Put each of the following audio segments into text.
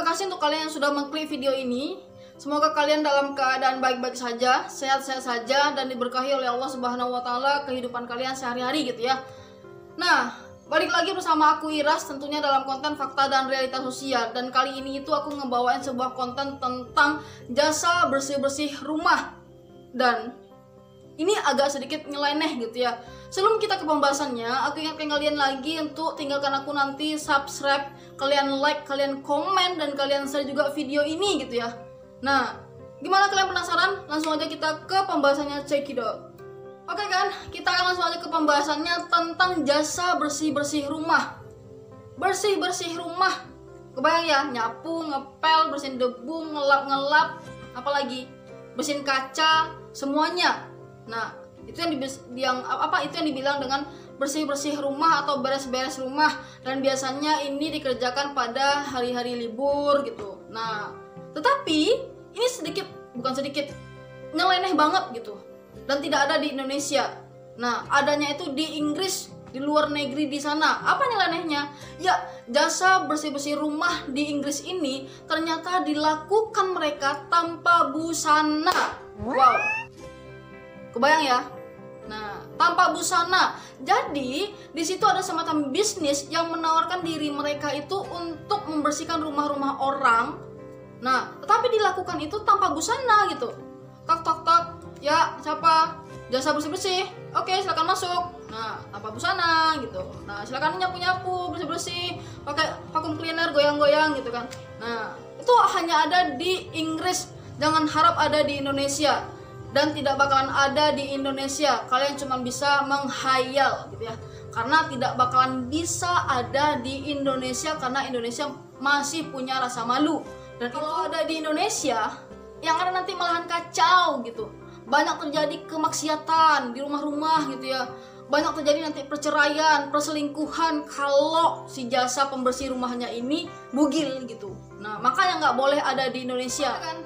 kasih untuk kalian yang sudah mengklik video ini. Semoga kalian dalam keadaan baik-baik saja, sehat-sehat saja, dan diberkahi oleh Allah Subhanahu wa Ta'ala kehidupan kalian sehari-hari gitu ya. Nah, balik lagi bersama aku Iras, tentunya dalam konten fakta dan realitas sosial. Dan kali ini itu aku ngebawain sebuah konten tentang jasa bersih-bersih rumah. Dan ini agak sedikit nyeleneh gitu ya. Sebelum kita ke pembahasannya, aku ingatkan kalian lagi untuk tinggalkan aku nanti subscribe, kalian like, kalian komen, dan kalian share juga video ini gitu ya. Nah, gimana kalian penasaran? Langsung aja kita ke pembahasannya, check it out. Oke kan, kita akan langsung aja ke pembahasannya tentang jasa bersih-bersih rumah. Bersih-bersih rumah, kebayang ya, nyapu, ngepel, bersihin debu, ngelap-ngelap, apalagi bersihin kaca, semuanya. Nah, itu yang dibilang dengan bersih-bersih rumah atau beres-beres rumah, dan biasanya ini dikerjakan pada hari-hari libur gitu. Nah, tetapi ini bukan sedikit nyeleneh banget gitu, dan tidak ada di Indonesia. Nah, adanya itu di Inggris, di luar negeri di sana. Apa nyelenehnya? Ya, jasa bersih-bersih rumah di Inggris ini ternyata dilakukan mereka tanpa busana. Wow, kebayang ya? Nah, tanpa busana. Jadi, di situ ada semacam bisnis yang menawarkan diri mereka itu untuk membersihkan rumah-rumah orang. Nah, tetapi dilakukan itu tanpa busana gitu. Tok tok tok. Ya, siapa? Jasa bersih-bersih. Oke, silakan masuk. Nah, tanpa busana gitu. Nah, silakan nyapu-nyapu, bersih-bersih, pakai vacuum cleaner, goyang-goyang gitu kan. Nah, itu hanya ada di Inggris. Jangan harap ada di Indonesia. Dan tidak bakalan ada di Indonesia. Kalian cuma bisa menghayal gitu ya. Karena tidak bakalan bisa ada di Indonesia, karena Indonesia masih punya rasa malu. Dan kalau ada di Indonesia, yang ada nanti malahan kacau gitu. Banyak terjadi kemaksiatan di rumah-rumah gitu ya. Banyak terjadi nanti perceraian, perselingkuhan kalau si jasa pembersih rumahnya ini bugil gitu. Nah, makanya nggak boleh ada di Indonesia kan.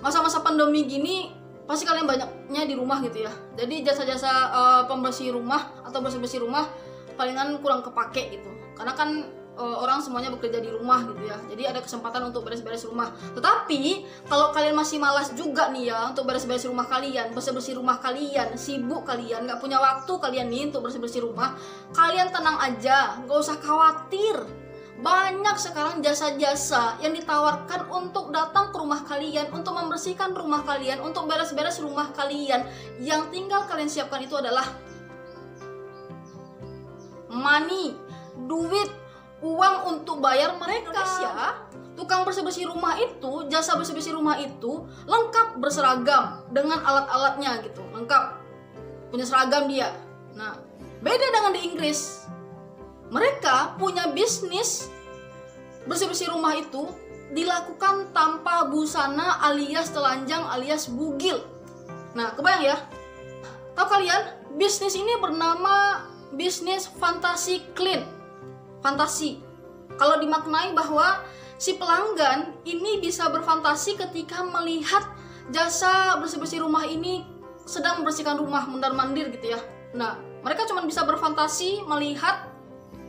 Masa-masa pandemi gini pasti kalian banyaknya di rumah gitu ya. Jadi jasa-jasa pembersih rumah atau bersih-bersih rumah palingan kurang kepake gitu. Karena kan orang semuanya bekerja di rumah gitu ya. Jadi ada kesempatan untuk beres-beres rumah. Tetapi kalau kalian masih malas juga nih ya untuk beres-beres rumah kalian, bersih-bersih rumah kalian, sibuk kalian, nggak punya waktu kalian nih untuk bersih-bersih rumah, kalian tenang aja, nggak usah khawatir. Banyak sekarang jasa-jasa yang ditawarkan untuk datang ke rumah kalian, untuk membersihkan rumah kalian, untuk beres-beres rumah kalian. Yang tinggal kalian siapkan itu adalah money, duit, uang untuk bayar mereka ya. Tukang bersih-bersih rumah itu, jasa bersih-bersih rumah itu lengkap berseragam dengan alat-alatnya gitu, lengkap punya seragam dia. Nah, beda dengan di Inggris. Mereka punya bisnis bersih-bersih rumah itu dilakukan tanpa busana alias telanjang alias bugil. Nah, kebayang ya? Tahu kalian, bisnis ini bernama bisnis Fantasy Clean. Fantasi. Kalau dimaknai bahwa si pelanggan ini bisa berfantasi ketika melihat jasa bersih-bersih rumah ini sedang membersihkan rumah mondar-mandir gitu ya. Nah, mereka cuma bisa berfantasi melihat,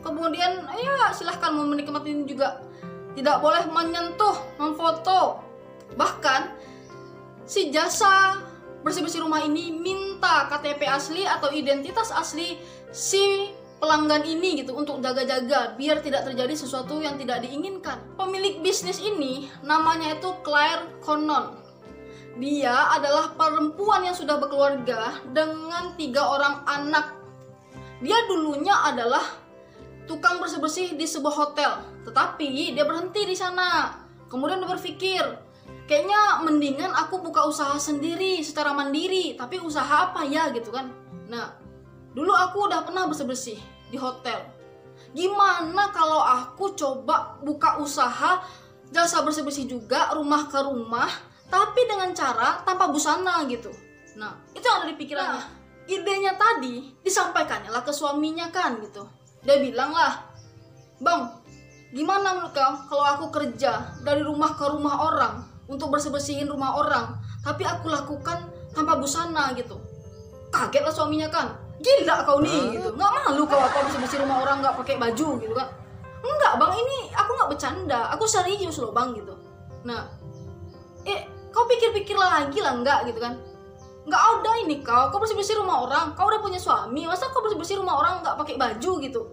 kemudian ya silahkan mau menikmati juga. Tidak boleh menyentuh, memfoto. Bahkan si jasa bersih-bersih rumah ini minta KTP asli atau identitas asli si pelanggan ini gitu untuk jaga-jaga biar tidak terjadi sesuatu yang tidak diinginkan. Pemilik bisnis ini namanya itu Claire Connon. Dia adalah perempuan yang sudah berkeluarga dengan 3 orang anak. Dia dulunya adalah tukang bersih-bersih di sebuah hotel, tetapi dia berhenti di sana. Kemudian dia berpikir, kayaknya mendingan aku buka usaha sendiri secara mandiri. Tapi usaha apa ya gitu kan. Nah, dulu aku udah pernah bersih-bersih di hotel. Gimana kalau aku coba buka usaha jasa bersih-bersih juga rumah ke rumah, tapi dengan cara tanpa busana gitu. Nah, itu yang ada di pikirannya. Idenya tadi disampaikannya lah ke suaminya kan gitu. Dia bilang lah, "Bang, gimana menurut kau kalau aku kerja dari rumah ke rumah orang untuk bersih-bersihin rumah orang, tapi aku lakukan tanpa busana gitu?" Kaget lah suaminya kan. "Gila kau nih gitu. Nggak malu kau apa bersih-bersih rumah orang nggak pakai baju gitu kan?" "Enggak Enggak bang, ini aku nggak bercanda, aku serius loh bang gitu. Nah, kau pikir-pikirlah lagi lah, enggak gitu kan? Nggak ada ini kau bersih-bersih rumah orang, kau udah punya suami, masa kau bersih-bersih rumah orang nggak pakai baju gitu?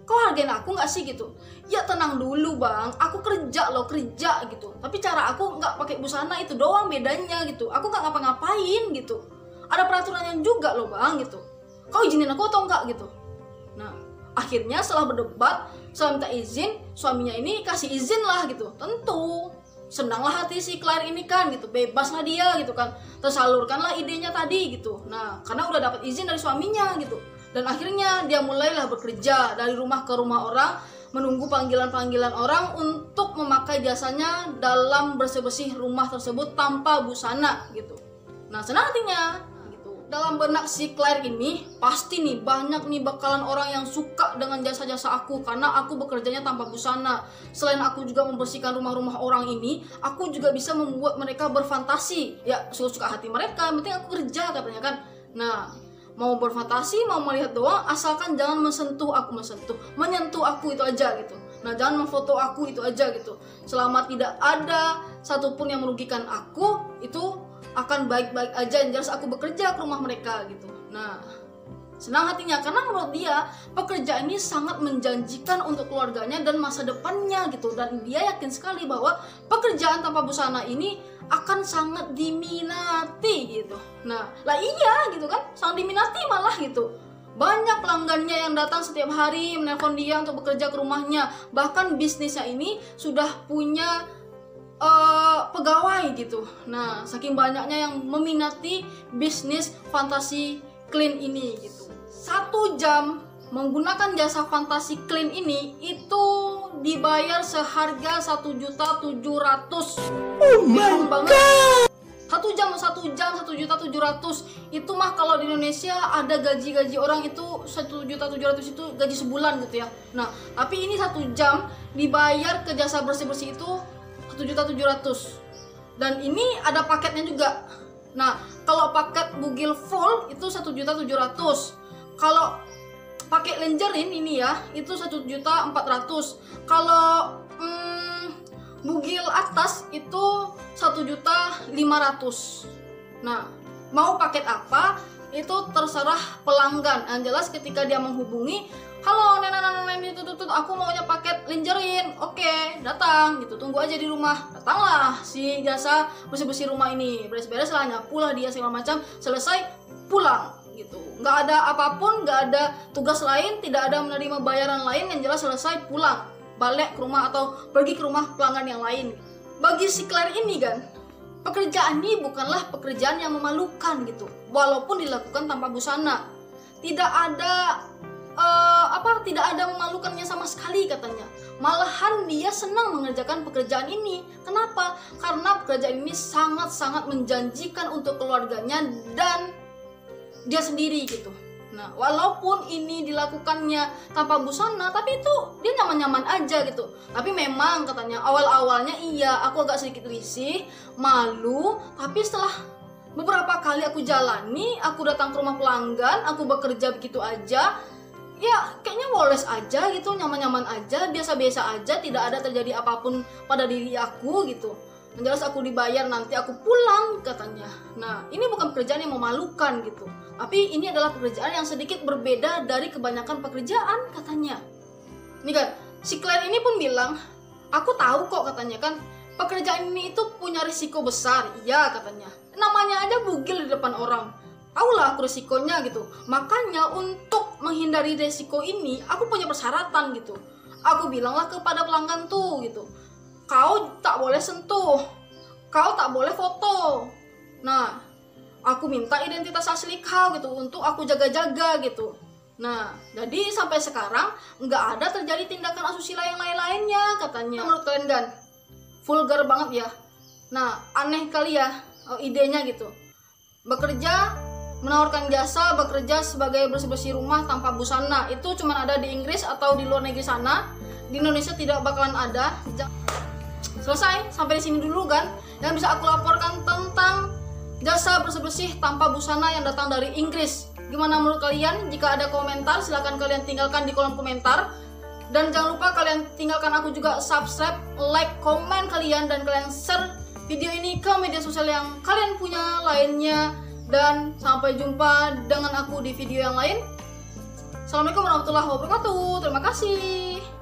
Kau hargain aku nggak sih gitu? Ya tenang dulu bang, aku kerja loh, kerja gitu. Tapi cara aku nggak pakai busana itu doang bedanya gitu. Aku nggak ngapa-ngapain gitu. Ada peraturannya juga loh bang gitu. Kau izinin aku atau enggak gitu? Nah, akhirnya setelah berdebat, setelah minta izin, suaminya ini kasih izin lah gitu. Tentu senanglah hati si Claire ini kan gitu, bebaslah dia gitu kan, tersalurkanlah idenya tadi gitu. Nah, karena udah dapat izin dari suaminya gitu. Dan akhirnya dia mulailah bekerja dari rumah ke rumah orang, menunggu panggilan-panggilan orang untuk memakai jasanya dalam bersih-bersih rumah tersebut tanpa busana gitu. Nah, senang hatinya gitu. Dalam benak si Claire ini pasti nih banyak nih bakalan orang yang suka dengan jasa-jasa aku karena aku bekerjanya tanpa busana. Selain aku juga membersihkan rumah-rumah orang ini, aku juga bisa membuat mereka berfantasi. Ya, suka-suka hati mereka, yang penting aku kerja katanya kan. Nah, mau berfantasi, mau melihat doang, asalkan jangan menyentuh aku itu aja gitu. Nah, jangan memfoto aku itu aja gitu. Selama tidak ada satupun yang merugikan aku, itu akan baik-baik aja. Yang jelas aku bekerja ke rumah mereka gitu. Nah, senang hatinya karena menurut dia pekerjaan ini sangat menjanjikan untuk keluarganya dan masa depannya gitu. Dan dia yakin sekali bahwa pekerjaan tanpa busana ini akan sangat diminati gitu. Nah, lah iya gitu kan, sangat diminati malah gitu. Banyak pelanggannya yang datang setiap hari menelpon dia untuk bekerja ke rumahnya. Bahkan bisnisnya ini sudah punya pegawai gitu. Nah, saking banyaknya yang meminati bisnis fantasi clean ini gitu. 1 jam menggunakan jasa fantasi clean ini itu dibayar seharga 1.700.000. Oh my god. 1 jam 1.700.000 itu mah kalau di Indonesia ada gaji orang itu 1.700.000 itu gaji sebulan gitu ya. Nah, tapi ini 1 jam dibayar ke jasa bersih-bersih itu 1.700.000. Dan ini ada paketnya juga. Nah, kalau paket bugil full itu 1.700.000. Kalau pakai lingerie ini ya, itu 1.400.000. Kalau bugil atas itu 1.500.000. Nah, mau paket apa itu terserah pelanggan. Yang jelas ketika dia menghubungi, halo nenek itu aku maunya paket lingerie. Oke, datang gitu, tunggu aja di rumah. Datanglah si jasa bersih-bersih rumah ini, beres-beres lah, nyapu lah dia segala macam, selesai pulang gitu. Nggak ada apapun, nggak ada tugas lain, tidak ada menerima bayaran lain, yang jelas selesai pulang, balik ke rumah atau pergi ke rumah pelanggan yang lain. Bagi si Claire ini kan, pekerjaan ini bukanlah pekerjaan yang memalukan gitu, walaupun dilakukan tanpa busana. Tidak ada tidak ada memalukannya sama sekali katanya. Malahan dia senang mengerjakan pekerjaan ini. Kenapa? Karena pekerjaan ini sangat-sangat menjanjikan untuk keluarganya dan dia sendiri gitu. Nah, walaupun ini dilakukannya tanpa busana, tapi itu dia nyaman-nyaman aja gitu. Tapi memang katanya awal-awalnya iya, aku agak sedikit risih, malu, tapi setelah beberapa kali aku jalani, aku datang ke rumah pelanggan, aku bekerja begitu aja, ya kayaknya woles aja gitu, nyaman-nyaman aja, biasa-biasa aja, tidak ada terjadi apapun pada diri aku gitu. Yang jelas aku dibayar, nanti aku pulang katanya. Nah, ini bukan pekerjaan yang memalukan gitu, tapi ini adalah pekerjaan yang sedikit berbeda dari kebanyakan pekerjaan katanya. Ini kan, si Claire ini pun bilang, aku tahu kok katanya kan, pekerjaan ini itu punya risiko besar. Iya katanya, namanya aja bugil di depan orang, tahulah aku risikonya gitu. Makanya untuk menghindari risiko ini, aku punya persyaratan gitu. Aku bilanglah kepada pelanggan tuh gitu, kau tak boleh sentuh, kau tak boleh foto. Nah, aku minta identitas asli kau gitu untuk aku jaga-jaga gitu. Nah, jadi sampai sekarang nggak ada terjadi tindakan asusila yang lain-lainnya katanya. Menurut kalian kan, vulgar banget ya. Nah, aneh kali ya idenya gitu. Bekerja, menawarkan jasa bekerja sebagai bersih-bersih rumah tanpa busana, itu cuma ada di Inggris atau di luar negeri sana. Di Indonesia tidak bakalan ada. Selesai, sampai di sini dulu kan yang bisa aku laporkan tentang jasa bersih-bersih tanpa busana yang datang dari Inggris. Gimana menurut kalian? Jika ada komentar, silahkan kalian tinggalkan di kolom komentar. Dan jangan lupa kalian tinggalkan aku juga subscribe, like, komen kalian, dan kalian share video ini ke media sosial yang kalian punya lainnya. Dan sampai jumpa dengan aku di video yang lain. Assalamualaikum warahmatullahi wabarakatuh. Terima kasih.